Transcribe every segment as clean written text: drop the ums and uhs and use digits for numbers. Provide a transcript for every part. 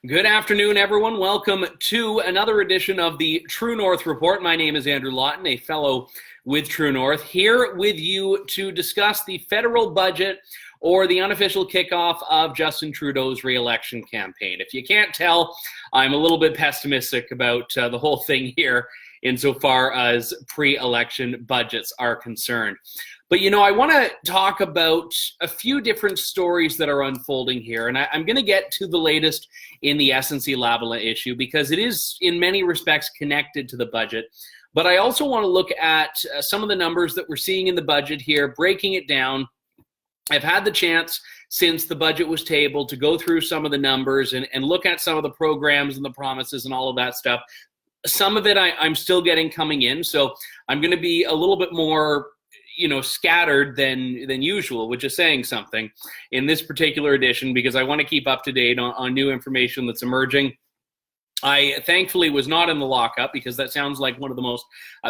Good afternoon, everyone. Welcome to another edition of the True North Report. My name is Andrew Lawton, a fellow with True North, here with you to discuss the federal budget or the unofficial kickoff of Justin Trudeau's re-election campaign. If you can't tell, I'm a little bit pessimistic about the whole thing here insofar as pre-election budgets are concerned. But, I want to talk about a few different stories that are unfolding here, and I'm going to get to the latest in the SNC-Lavalin issue because it is, in many respects, connected to the budget. But I also want to look at some of the numbers that we're seeing in the budget here, breaking it down. I've had the chance since the budget was tabled to go through some of the numbers and look at some of the programs and the promises and all of that stuff. Some of it I'm still getting coming in, so I'm going to be a little bit more scattered than usual, which is saying something in this particular edition because I want to keep up to date on new information that's emerging. I thankfully was not in the lockup because that sounds like one of the most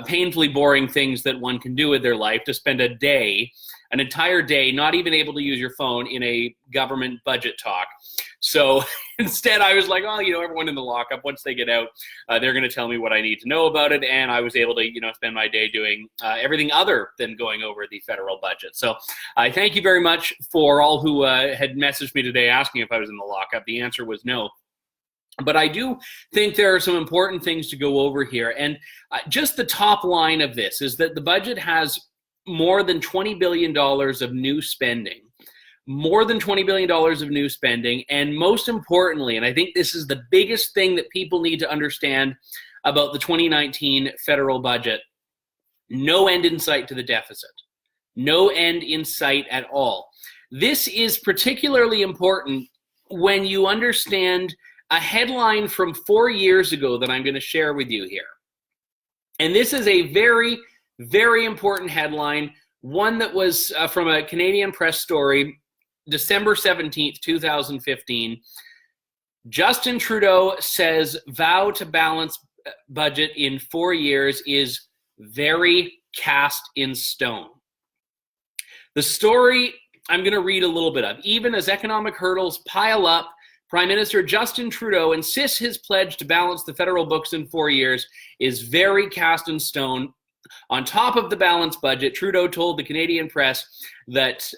painfully boring things that one can do with their life, to spend an entire day, not even able to use your phone in a government budget talk. So instead I was like, everyone in the lockup, once they get out, they're going to tell me what I need to know about it. And I was able to, spend my day doing everything other than going over the federal budget. So I thank you very much for all who had messaged me today asking if I was in the lockup. The answer was no. But I do think there are some important things to go over here. And just the top line of this is that the budget has more than $20 billion of new spending. More than $20 billion of new spending. And most importantly, and I think this is the biggest thing that people need to understand about the 2019 federal budget, no end in sight to the deficit. No end in sight at all. This is particularly important when you understand a headline from 4 years ago that I'm going to share with you here. And this is a very, very important headline, one that was from a Canadian press story, December 17th, 2015. Justin Trudeau says vow to balance budget in 4 years is very cast in stone. The story I'm going to read a little bit of. Even as economic hurdles pile up, Prime Minister Justin Trudeau insists his pledge to balance the federal books in 4 years is very cast in stone. On top of the balanced budget, Trudeau told the Canadian press that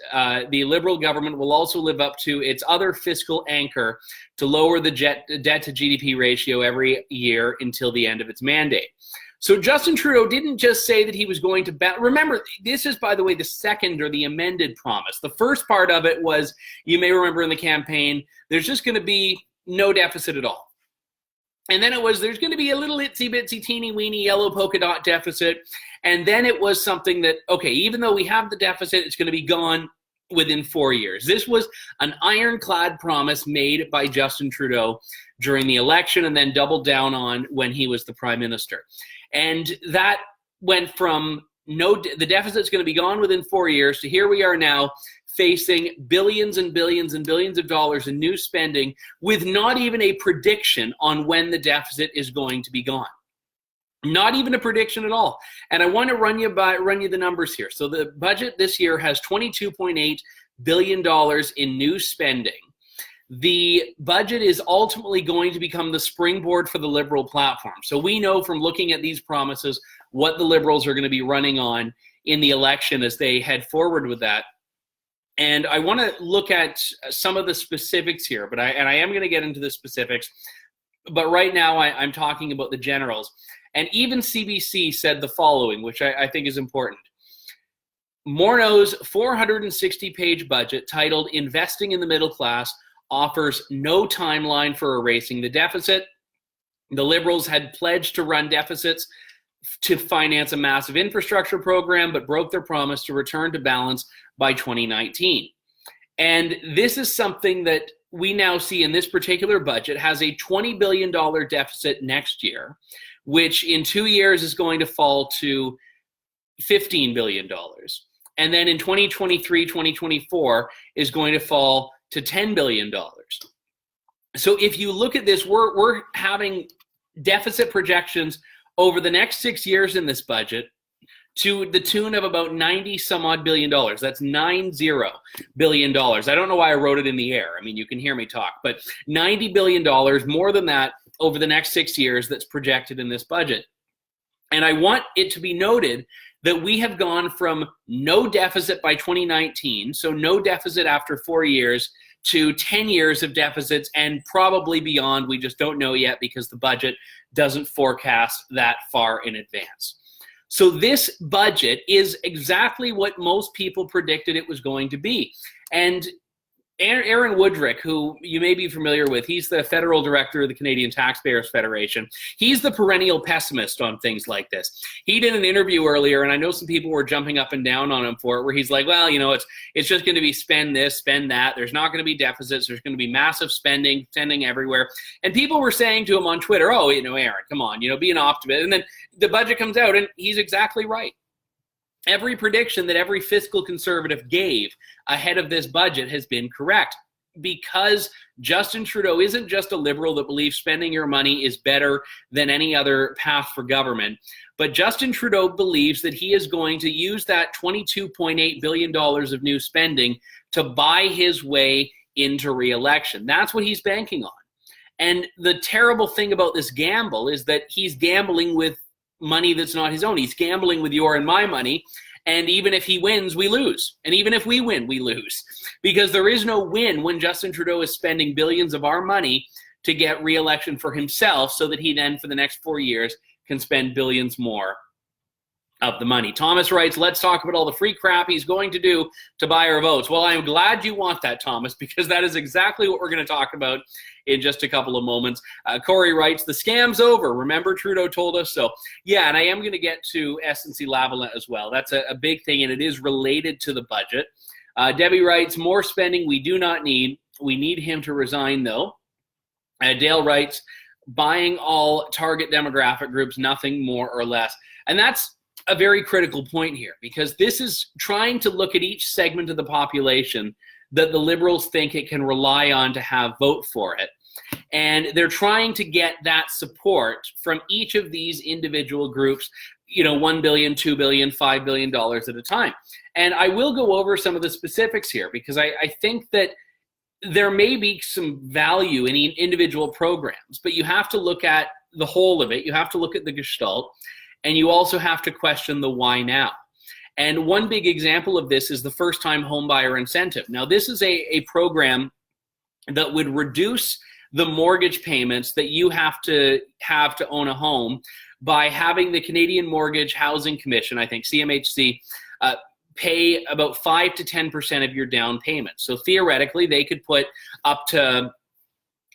the Liberal government will also live up to its other fiscal anchor to lower the debt to GDP ratio every year until the end of its mandate. So Justin Trudeau didn't just say that he was going to remember, this is, by the way, the second or the amended promise. The first part of it was, you may remember in the campaign, there's just going to be no deficit at all. And then it was, there's going to be a little itsy-bitsy, teeny-weeny yellow polka dot deficit. And then it was something that, okay, even though we have the deficit, it's going to be gone within 4 years. This was an ironclad promise made by Justin Trudeau during the election and then doubled down on when he was the prime minister. And that went from the deficit's going to be gone within 4 years to here we are now facing billions and billions and billions of dollars in new spending with not even a prediction on when the deficit is going to be gone. Not even a prediction at all. And I want to run you the numbers here. So the budget this year has $22.8 billion in new spending. The budget is ultimately going to become the springboard for the Liberal platform. So we know from looking at these promises what the Liberals are going to be running on in the election as they head forward with that. And I want to look at some of the specifics here, but I am going to get into the specifics. But right now I'm talking about the generals. And even CBC said the following, which I think is important. Morneau's 460-page budget titled Investing in the Middle Class offers no timeline for erasing the deficit. The Liberals had pledged to run deficits to finance a massive infrastructure program, but broke their promise to return to balance by 2019. And this is something that we now see in this particular budget has a $20 billion deficit next year, which in 2 years is going to fall to $15 billion. And then in 2023, 2024 is going to fall to $10 billion. So if you look at this, we're having deficit projections over the next 6 years in this budget to the tune of about 90 some odd billion dollars. That's $90 billion. I don't know why I wrote it in the air. I mean, you can hear me talk, but $90 billion, more than that, over the next 6 years that's projected in this budget. And I want it to be noted that we have gone from no deficit by 2019, so no deficit after 4 years, to 10 years of deficits and probably beyond. We just don't know yet because the budget doesn't forecast that far in advance. So this budget is exactly what most people predicted it was going to be. And Aaron Woodrick, who you may be familiar with, he's the federal director of the Canadian Taxpayers Federation. He's the perennial pessimist on things like this. He did an interview earlier, and I know some people were jumping up and down on him for it, where he's like, well, you know, it's just going to be spend this, spend that. There's not going to be deficits. There's going to be massive spending everywhere. And people were saying to him on Twitter, oh, you know, Aaron, come on, you know, be an optimist. And then the budget comes out, and he's exactly right. Every prediction that every fiscal conservative gave ahead of this budget has been correct, because Justin Trudeau isn't just a liberal that believes spending your money is better than any other path for government, but Justin Trudeau believes that he is going to use that $22.8 billion of new spending to buy his way into re-election. That's what he's banking on. And the terrible thing about this gamble is that he's gambling with money that's not his own. He's gambling with your and my money, and even if he wins, we lose. And even if we win, we lose. Because there is no win when Justin Trudeau is spending billions of our money to get re-election for himself, so that he then, for the next 4 years, can spend billions more of the money. Thomas writes, let's talk about all the free crap he's going to do to buy our votes. Well, I'm glad you want that, Thomas, because that is exactly what we're going to talk about in just a couple of moments. Corey writes, the scam's over. Remember, Trudeau told us so. Yeah, and I am going to get to SNC-Lavalin as well. That's a big thing, and it is related to the budget. Debbie writes, more spending we do not need. We need him to resign, though. Dale writes, buying all target demographic groups, nothing more or less. And that's a very critical point here, because this is trying to look at each segment of the population that the Liberals think it can rely on to have vote for it. And they're trying to get that support from each of these individual groups, you know, $1 billion, $2 billion, $5 billion at a time. And I will go over some of the specifics here, because I think that there may be some value in individual programs, but you have to look at the whole of it. You have to look at the gestalt. And you also have to question the why now. And one big example of this is the first-time homebuyer incentive. Now, this is a program that would reduce the mortgage payments that you have to own a home by having the Canadian Mortgage Housing Commission, I think CMHC, pay about 5 to 10% of your down payment. So theoretically, they could put up to,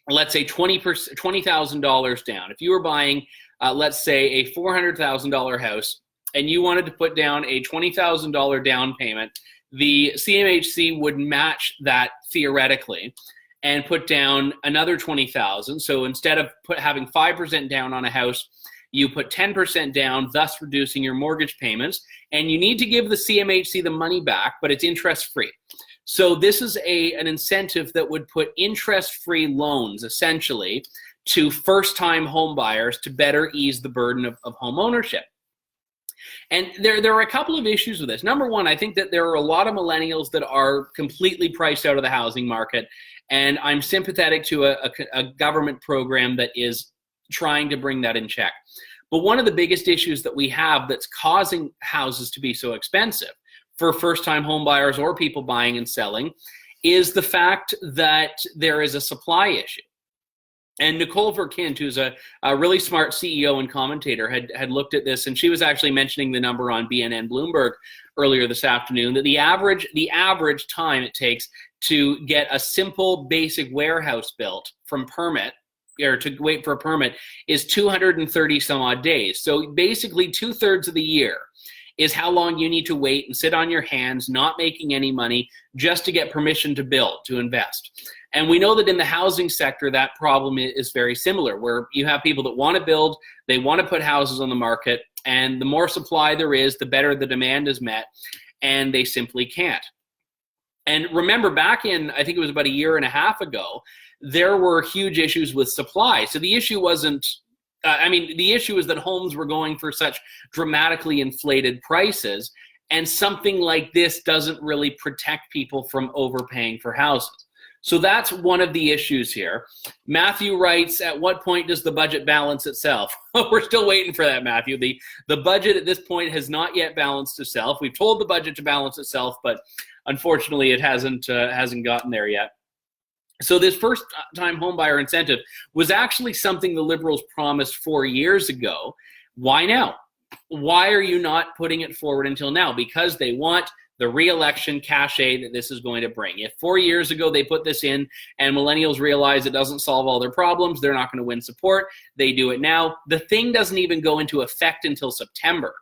let's say, $20,000 down. If you were buying let's say a $400,000 house, and you wanted to put down a $20,000 down payment, the CMHC would match that theoretically and put down another $20,000. So instead of having 5% down on a house, you put 10% down, thus reducing your mortgage payments. And you need to give the CMHC the money back, but it's interest-free. So this is an incentive that would put interest-free loans, essentially, to first-time home buyers to better ease the burden of home ownership. And there are a couple of issues with this. Number one, I think that there are a lot of millennials that are completely priced out of the housing market, and I'm sympathetic to a government program that is trying to bring that in check. But one of the biggest issues that we have that's causing houses to be so expensive for first-time home buyers or people buying and selling is the fact that there is a supply issue. And Nicole Verkint, who's a really smart CEO and commentator, had looked at this, and she was actually mentioning the number on BNN Bloomberg earlier this afternoon, that the average time it takes to get a simple basic warehouse built from permit, or to wait for a permit, is 230 some odd days. So basically 2/3 of the year is how long you need to wait and sit on your hands, not making any money, just to get permission to build, to invest. And we know that in the housing sector, that problem is very similar, where you have people that want to build, they want to put houses on the market, and the more supply there is, the better the demand is met, and they simply can't. And remember, back in, I think it was about a year and a half ago, there were huge issues with supply. So the issue wasn't I mean, the issue is that homes were going for such dramatically inflated prices, and something like this doesn't really protect people from overpaying for houses. So that's one of the issues here. Matthew writes, at what point does the budget balance itself? We're still waiting for that, Matthew. The budget at this point has not yet balanced itself. We've told the budget to balance itself, but unfortunately it hasn't gotten there yet. So this first-time homebuyer incentive was actually something the Liberals promised 4 years ago. Why now? Why are you not putting it forward until now? Because they want the re-election cachet that this is going to bring. If 4 years ago they put this in and millennials realize it doesn't solve all their problems, they're not going to win support, they do it now. The thing doesn't even go into effect until September,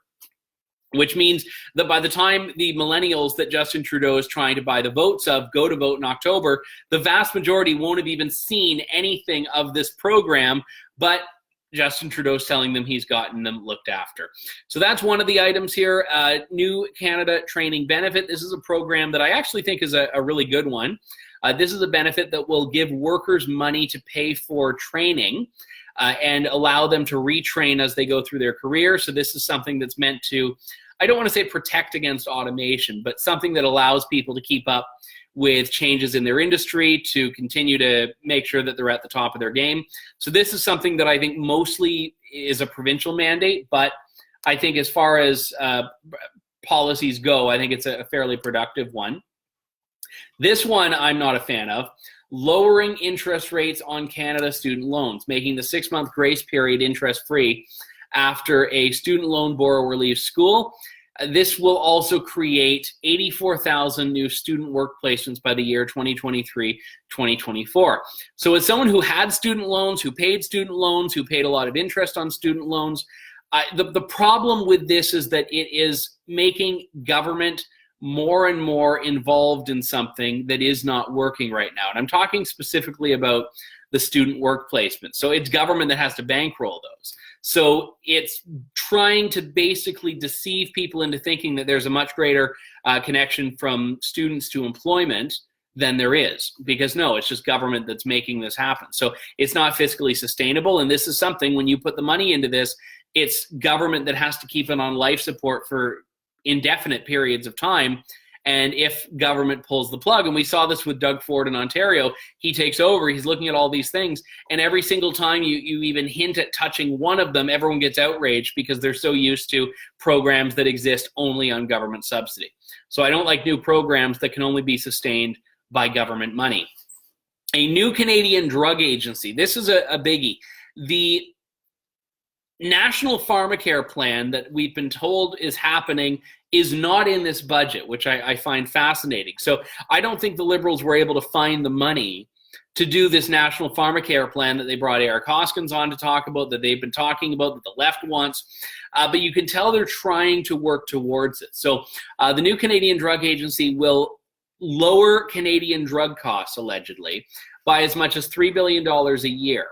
which means that by the time the millennials that Justin Trudeau is trying to buy the votes of go to vote in October, the vast majority won't have even seen anything of this program, but Justin Trudeau's telling them he's gotten them looked after. So that's one of the items here. New Canada Training Benefit. This is a program that I actually think is a really good one. This is a benefit that will give workers money to pay for training and allow them to retrain as they go through their career. So this is something that's meant to, I don't want to say protect against automation, but something that allows people to keep up with changes in their industry, to continue to make sure that they're at the top of their game. So this is something that I think mostly is a provincial mandate, but I think as far as policies go, I think it's a fairly productive one. This one I'm not a fan of. Lowering interest rates on Canada student loans, making the 6-month grace period interest-free after a student loan borrower leaves school. This will also create 84,000 new student work placements by the year 2023-2024. So as someone who had student loans, who paid student loans, who paid a lot of interest on student loans, the problem with this is that it is making government more and more involved in something that is not working right now. And I'm talking specifically about the student work placement. So it's government that has to bankroll those. So it's trying to basically deceive people into thinking that there's a much greater connection from students to employment than there is, because no, it's just government that's making this happen. So it's not fiscally sustainable, and this is something, when you put the money into this, it's government that has to keep it on life support for indefinite periods of time. And if government pulls the plug, and we saw this with Doug Ford in Ontario, he takes over, he's looking at all these things, and every single time you even hint at touching one of them, everyone gets outraged because they're so used to programs that exist only on government subsidy. So I don't like new programs that can only be sustained by government money. A new Canadian drug agency. This is a biggie. The National Pharmacare plan that we've been told is happening is not in this budget, which I find fascinating. So I don't think the Liberals were able to find the money to do this National Pharmacare plan that they brought Eric Hoskins on to talk about, that they've been talking about, that the left wants. But you can tell they're trying to work towards it. So the new Canadian Drug Agency will lower Canadian drug costs, allegedly, by as much as $3 billion a year.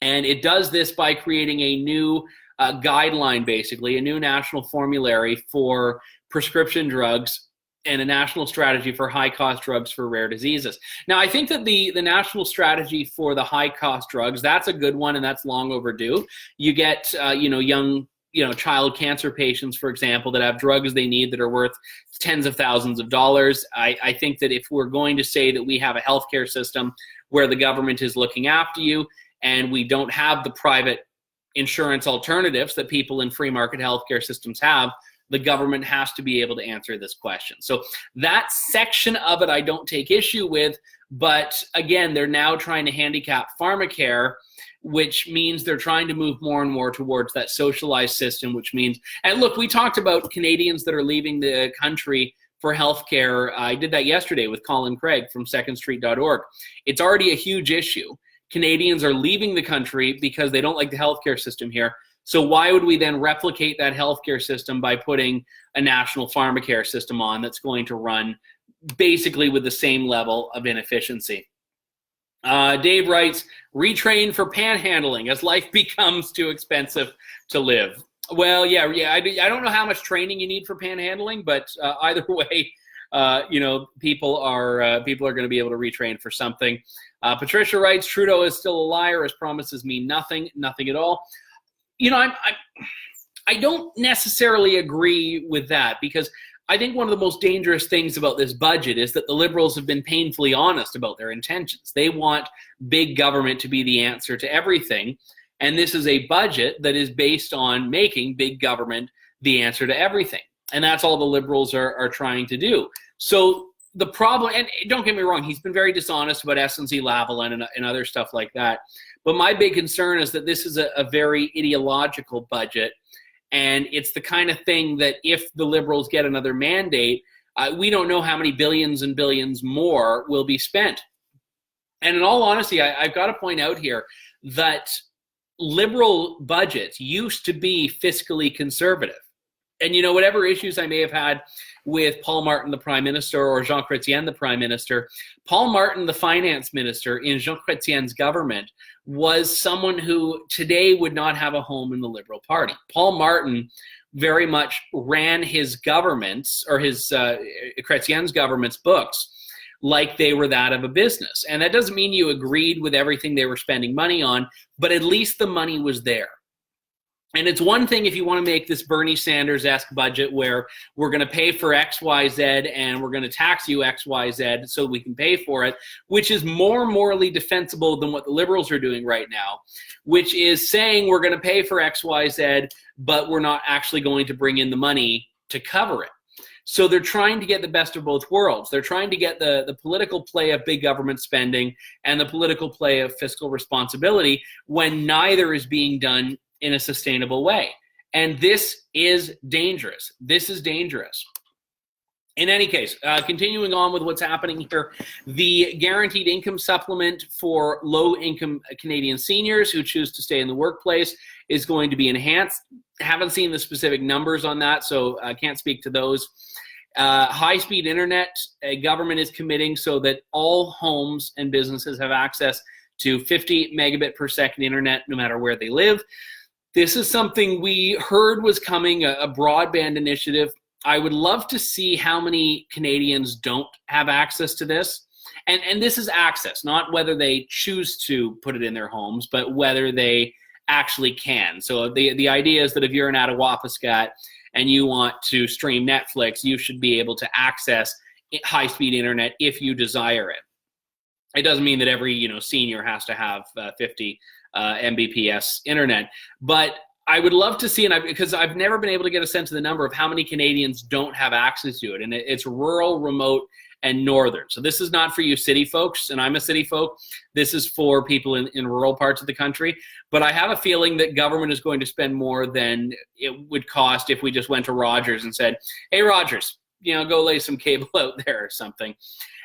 And it does this by creating a new guideline, basically, a new national formulary for prescription drugs and a national strategy for high-cost drugs for rare diseases. Now, I think that the national strategy for the high-cost drugs, that's a good one, and that's long overdue. You get, young, child cancer patients, for example, that have drugs they need that are worth tens of thousands of dollars. I think that if we're going to say that we have a healthcare system where the government is looking after you, and we don't have the private insurance alternatives that people in free market healthcare systems have, the government has to be able to answer this question. So that section of it I don't take issue with, but again, they're now trying to handicap pharmacare, which means they're trying to move more and more towards that socialized system, which means, and look, we talked about Canadians that are leaving the country for healthcare. I did that yesterday with Colin Craig from secondstreet.org. It's already a huge issue. Canadians are leaving the country because they don't like the healthcare system here. So why would we then replicate that healthcare system by putting a national pharmacare system on that's going to run basically with the same level of inefficiency? Dave writes, retrain for panhandling as life becomes too expensive to live. Well, yeah. I don't know how much training you need for panhandling, but either way, people are going to be able to retrain for something. Patricia writes, Trudeau is still a liar. His promises mean nothing at all. I don't necessarily agree with that, because I think one of the most dangerous things about this budget is that the Liberals have been painfully honest about their intentions. They want big government to be the answer to everything. And this is a budget that is based on making big government the answer to everything. And that's all the Liberals are trying to do. So the problem, and don't get me wrong, he's been very dishonest about SNC-Lavalin and other stuff like that. But my big concern is that this is a very ideological budget. And it's the kind of thing that if the Liberals get another mandate, we don't know how many billions and billions more will be spent. And in all honesty, I've got to point out here that Liberal budgets used to be fiscally conservative. And, whatever issues I may have had with Paul Martin, the Prime Minister, or Jean Chrétien, the Prime Minister, Paul Martin, the Finance Minister in Jean Chrétien's government, was someone who today would not have a home in the Liberal Party. Paul Martin very much ran his government's, or his Chrétien's government's books like they were that of a business. And that doesn't mean you agreed with everything they were spending money on, but at least the money was there. And it's one thing if you want to make this Bernie Sanders-esque budget where we're going to pay for X, Y, Z, and we're going to tax you X, Y, Z so we can pay for it, which is more morally defensible than what the Liberals are doing right now, which is saying we're going to pay for X, Y, Z, but we're not actually going to bring in the money to cover it. So they're trying to get the best of both worlds. They're trying to get the political play of big government spending and the political play of fiscal responsibility when neither is being done in a sustainable way. And this is dangerous. This is dangerous. In any case, continuing on with what's happening here, the guaranteed income supplement for low-income Canadian seniors who choose to stay in the workplace is going to be enhanced. Haven't seen the specific numbers on that, so I can't speak to those. High-speed internet, government is committing so that all homes and businesses have access to 50 megabit per second internet no matter where they live. This is something we heard was coming, a broadband initiative. I would love to see how many Canadians don't have access to this. And this is access, not whether they choose to put it in their homes, but whether they actually can. So the idea is that if you're in Attawapiskat and you want to stream Netflix, you should be able to access high-speed internet if you desire it. It doesn't mean that every senior has to have 50 Mbps internet, but I would love to see, because I've never been able to get a sense of the number of how many Canadians don't have access to it, and it's rural, remote, and northern. So this is not for you city folks, and I'm a city folk. This is for people in rural parts of the country. But I have a feeling that government is going to spend more than it would cost if we just went to Rogers and said, hey, Rogers, go lay some cable out there or something.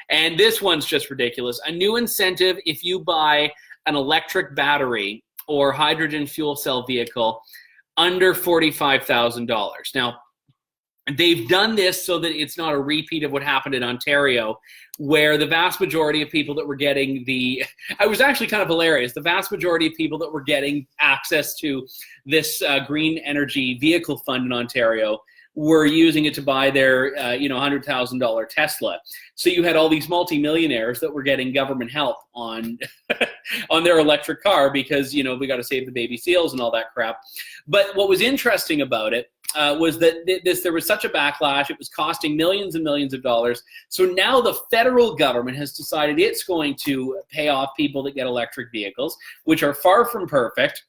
And this one's just ridiculous. A new incentive if you buy an electric battery or hydrogen fuel cell vehicle under $45,000. Now, they've done this so that it's not a repeat of what happened in Ontario, where the vast majority of people that were getting it was actually kind of hilarious, the vast majority of people that were getting access to this green energy vehicle fund in Ontario were using it to buy their $100,000 Tesla. So you had all these multimillionaires that were getting government help on on their electric car because we got to save the baby seals and all that crap. But what was interesting about it was that there was such a backlash. It was costing millions and millions of dollars. So now the federal government has decided it's going to pay off people that get electric vehicles, which are far from perfect.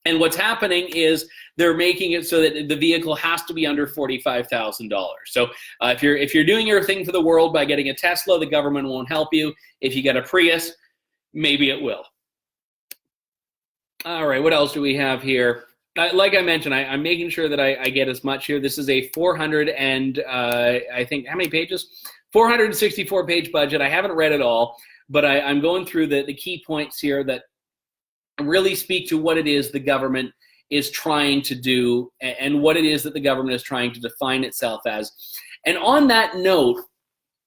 And what's happening is they're making it so that the vehicle has to be under $45,000. So if you're doing your thing for the world by getting a Tesla, the government won't help you. If you get a Prius, maybe it will. All right, what else do we have here? Like I mentioned, I'm making sure that I get as much here. This is a 400 and I think, how many pages? 464-page budget. I haven't read it all, but I'm going through the key points here that really speak to what it is the government is trying to do and what it is that the government is trying to define itself as. And on that note,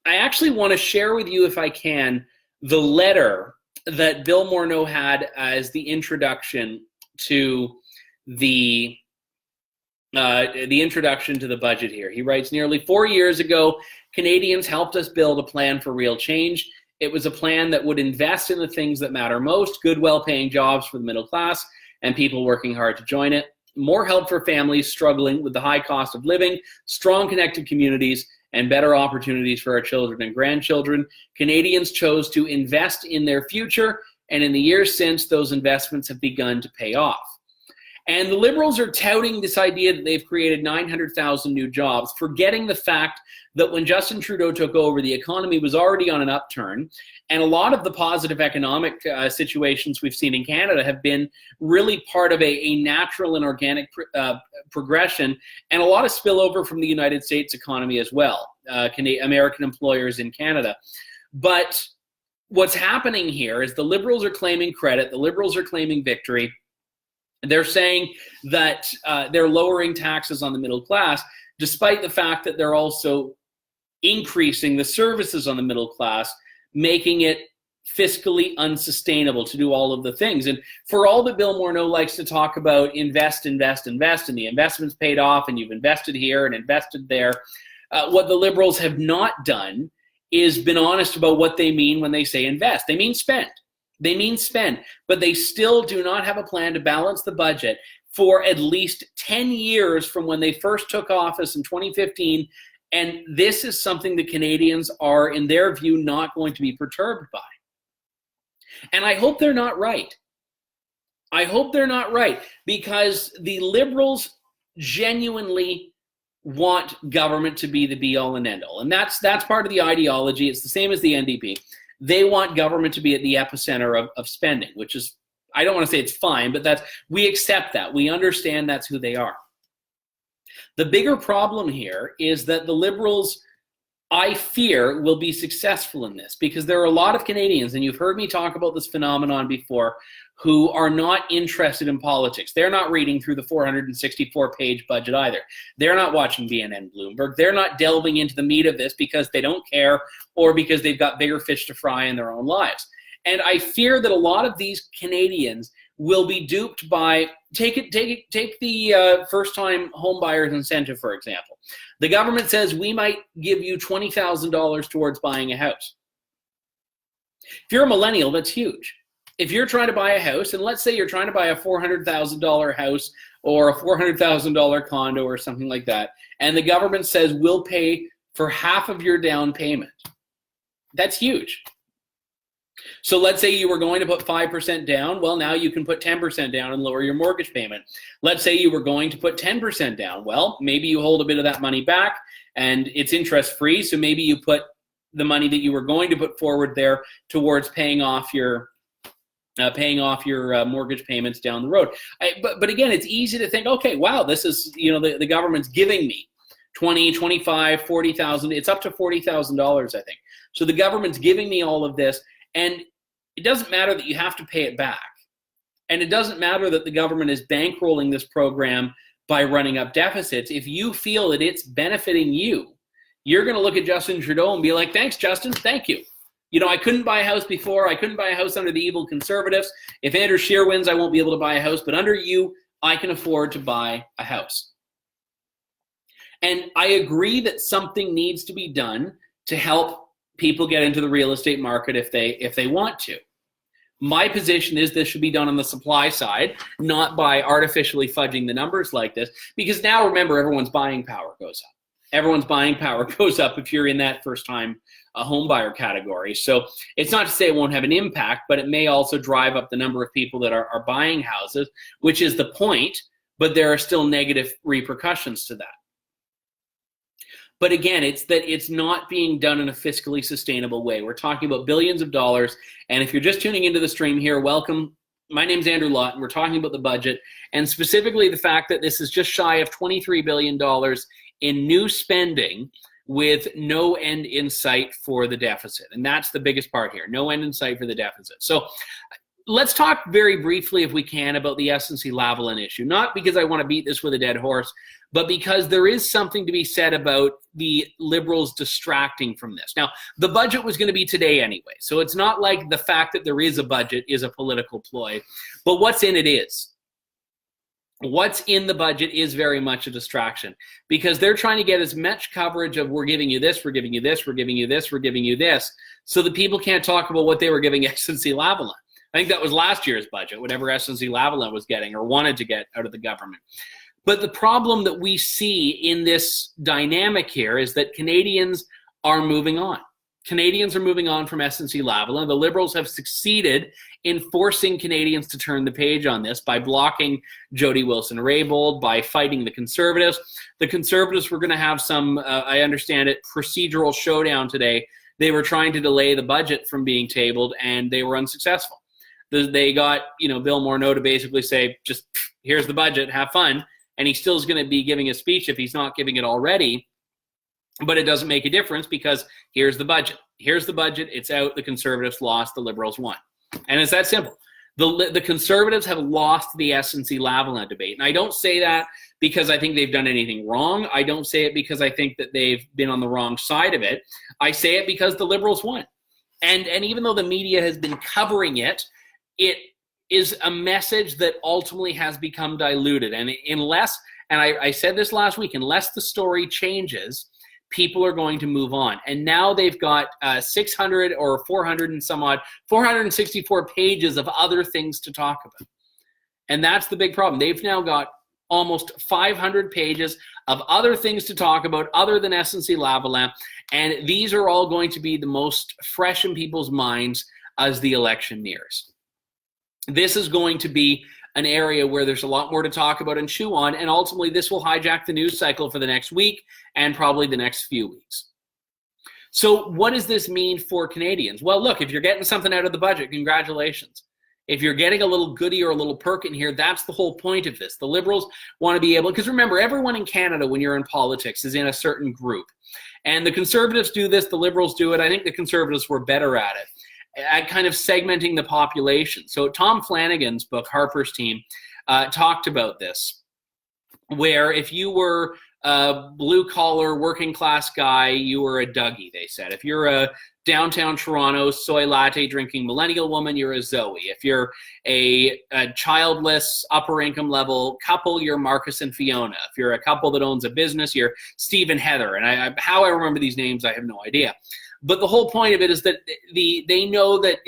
I actually want to share with you, if I can, the letter that Bill Morneau had as the introduction to the the introduction to the budget here. He writes, nearly 4 years ago, Canadians helped us build a plan for real change. It was a plan that would invest in the things that matter most, good, well-paying jobs for the middle class and people working hard to join it, more help for families struggling with the high cost of living, strong connected communities, and better opportunities for our children and grandchildren. Canadians chose to invest in their future, and in the years since, those investments have begun to pay off. And the Liberals are touting this idea that they've created 900,000 new jobs, forgetting the fact that when Justin Trudeau took over, the economy was already on an upturn. And a lot of the positive economic situations we've seen in Canada have been really part of a natural and organic progression, and a lot of spillover from the United States economy as well, American employers in Canada. But what's happening here is the Liberals are claiming credit, the Liberals are claiming victory. They're saying that they're lowering taxes on the middle class, despite the fact that they're also increasing the services on the middle class, making it fiscally unsustainable to do all of the things. And for all that Bill Morneau likes to talk about invest, invest, invest, and the investment's paid off, and you've invested here and invested there, what the Liberals have not done is been honest about what they mean when they say invest. They mean spend. They mean spend, but they still do not have a plan to balance the budget for at least 10 years from when they first took office in 2015. And this is something that Canadians are, in their view, not going to be perturbed by. And I hope they're not right. I hope they're not right, because the Liberals genuinely want government to be the be-all and end-all. And that's part of the ideology. It's the same as the NDP. They want government to be at the epicenter of spending, which is, I don't want to say it's fine, but we accept that. We understand that's who they are. The bigger problem here is that the Liberals, I fear, will be successful in this, because there are a lot of Canadians, and you've heard me talk about this phenomenon before, who are not interested in politics. They're not reading through the 464-page budget either. They're not watching BNN Bloomberg. They're not delving into the meat of this because they don't care, or because they've got bigger fish to fry in their own lives. And I fear that a lot of these Canadians will be duped by, take the first-time home buyers incentive, for example. The government says we might give you $20,000 towards buying a house. If you're a millennial, that's huge. If you're trying to buy a house, and let's say you're trying to buy a $400,000 house or a $400,000 condo or something like that, and the government says we'll pay for half of your down payment, that's huge. So let's say you were going to put 5% down. Well, now you can put 10% down and lower your mortgage payment. Let's say you were going to put 10% down. Well, maybe you hold a bit of that money back and it's interest free. So maybe you put the money that you were going to put forward there towards paying off your mortgage payments down the road. But again, it's easy to think, okay, wow, this is, the government's giving me 20, 25, 40,000. It's up to $40,000, I think. So the government's giving me all of this. And it doesn't matter that you have to pay it back. And it doesn't matter that the government is bankrolling this program by running up deficits. If you feel that it's benefiting you, you're going to look at Justin Trudeau and be like, thanks, Justin, thank you. I couldn't buy a house before. I couldn't buy a house under the evil Conservatives. If Andrew Scheer wins, I won't be able to buy a house. But under you, I can afford to buy a house. And I agree that something needs to be done to help people get into the real estate market if they want to. My position is this should be done on the supply side, not by artificially fudging the numbers like this, because now remember, everyone's buying power goes up. Everyone's buying power goes up if you're in that first-time home buyer category. So it's not to say it won't have an impact, but it may also drive up the number of people that are buying houses, which is the point, but there are still negative repercussions to that. But again, it's not being done in a fiscally sustainable way. We're talking about billions of dollars. And if you're just tuning into the stream here, welcome. My name's Andrew Lawton. We're talking about the budget, and specifically the fact that this is just shy of $23 billion in new spending with no end in sight for the deficit. And that's the biggest part here, no end in sight for the deficit. So let's talk very briefly, if we can, about the SNC-Lavalin issue. Not because I want to beat this with a dead horse, but because there is something to be said about the Liberals distracting from this. Now, the budget was going to be today anyway, so it's not like the fact that there is a budget is a political ploy, but what's in it is. what's in the budget is very much a distraction, because they're trying to get as much coverage of we're giving you this, we're giving you this, we're giving you this, we're giving you this, so that people can't talk about what they were giving SNC-Lavalin. I think that was last year's budget, whatever SNC-Lavalin was getting or wanted to get out of the government. But the problem that we see in this dynamic here is that Canadians are moving on. Canadians are moving on from SNC-Lavalin. The Liberals have succeeded in forcing Canadians to turn the page on this by blocking Jody Wilson-Raybould, by fighting the Conservatives. The Conservatives were going to have some, I understand it, procedural showdown today. They were trying to delay the budget from being tabled, and they were unsuccessful. They got, Bill Morneau to basically say, just here's the budget, have fun. And he still is going to be giving a speech if he's not giving it already. But it doesn't make a difference, because here's the budget. Here's the budget. It's out. The Conservatives lost. The Liberals won. And it's that simple. The Conservatives have lost the SNC-Lavalin debate. And I don't say that because I think they've done anything wrong. I don't say it because I think that they've been on the wrong side of it. I say it because the Liberals won. And even though the media has been covering it, it is a message that ultimately has become diluted. And unless, and I said this last week, unless the story changes, people are going to move on. And now they've got 600 or 400 and some odd, 464 pages of other things to talk about. And that's the big problem. They've now got almost 500 pages of other things to talk about other than SNC-Lavalin. And these are all going to be the most fresh in people's minds as the election nears. This is going to be an area where there's a lot more to talk about and chew on, and ultimately this will hijack the news cycle for the next week and probably the next few weeks. So what does this mean for Canadians? Well, look, if you're getting something out of the budget, congratulations. If you're getting a little goodie or a little perk in here, that's the whole point of this. The Liberals want to be able, because remember, everyone in Canada, when you're in politics, is in a certain group. And the Conservatives do this, the Liberals do it. I think the Conservatives were better at it, at kind of segmenting the population. So Tom Flanagan's book, Harper's Team, talked about this, where if you were a blue-collar, working-class guy, you were a Dougie, they said. If you're a downtown Toronto soy latte-drinking millennial woman, you're a Zoe. If you're a childless, upper-income level couple, you're Marcus and Fiona. If you're a couple that owns a business, you're Steve and Heather. And how I remember these names, I have no idea. But the whole point of it is that they know that,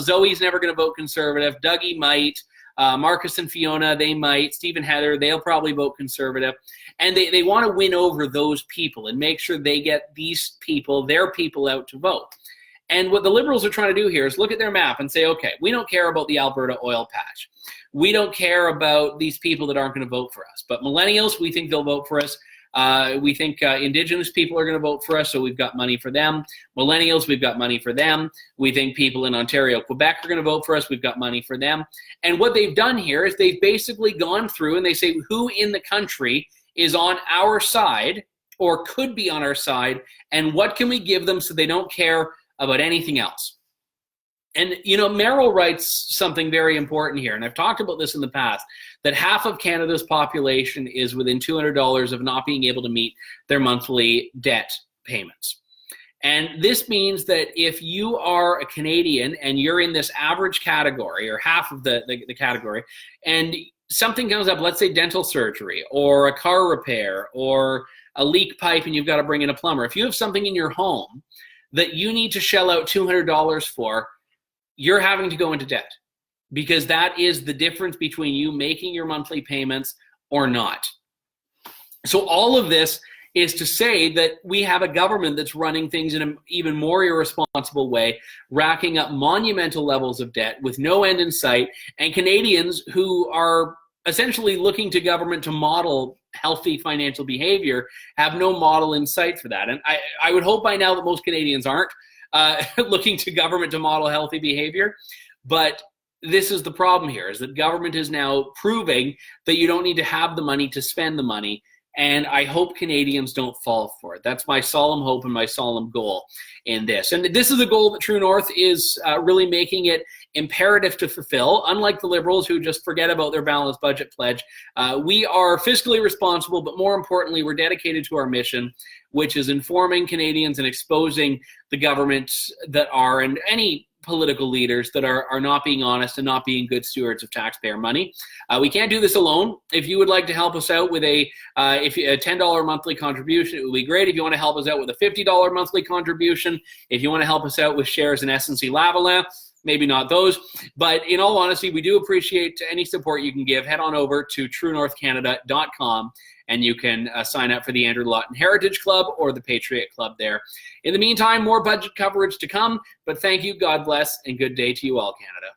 Zoe's never going to vote Conservative. Dougie might. Marcus and Fiona, they might. Steve and Heather, they'll probably vote Conservative. And they want to win over those people and make sure they get these people, their people, out to vote. And what the Liberals are trying to do here is look at their map and say, okay, we don't care about the Alberta oil patch. We don't care about these people that aren't going to vote for us. But millennials, we think they'll vote for us. We think Indigenous people are going to vote for us, so we've got money for them. Millennials, we've got money for them. We think people in Ontario, Quebec are going to vote for us. We've got money for them. And what they've done here is they've basically gone through and they say who in the country is on our side or could be on our side, and what can we give them so they don't care about anything else. And, Merrill writes something very important here, and I've talked about this in the past, that half of Canada's population is within $200 of not being able to meet their monthly debt payments. And this means that if you are a Canadian and you're in this average category, or half of the category, and something comes up, let's say dental surgery or a car repair or a leak pipe and you've got to bring in a plumber. If you have something in your home that you need to shell out $200 for, you're having to go into debt, because that is the difference between you making your monthly payments or not. So all of this is to say that we have a government that's running things in an even more irresponsible way, racking up monumental levels of debt with no end in sight, and Canadians who are essentially looking to government to model healthy financial behavior have no model in sight for that. And I would hope by now that most Canadians aren't looking to government to model healthy behavior. But this is the problem here, is that government is now proving that you don't need to have the money to spend the money. And I hope Canadians don't fall for it. That's my solemn hope and my solemn goal in this. And this is a goal that True North is really making it imperative to fulfill. Unlike the Liberals, who just forget about their balanced budget pledge, we are fiscally responsible, but more importantly, we're dedicated to our mission, which is informing Canadians and exposing the governments that are, and any political leaders that are not being honest and not being good stewards of taxpayer money. We can't do this alone. If you would like to help us out with a $10 monthly contribution, it would be great. If you want to help us out with a $50 monthly contribution, if you want to help us out with shares in SNC-Lavalin, maybe not those, but in all honesty, we do appreciate any support you can give. Head on over to truenorthcanada.com and you can sign up for the Andrew Lawton Heritage Club or the Patriot Club there. In the meantime, more budget coverage to come, but thank you, God bless, and good day to you all, Canada.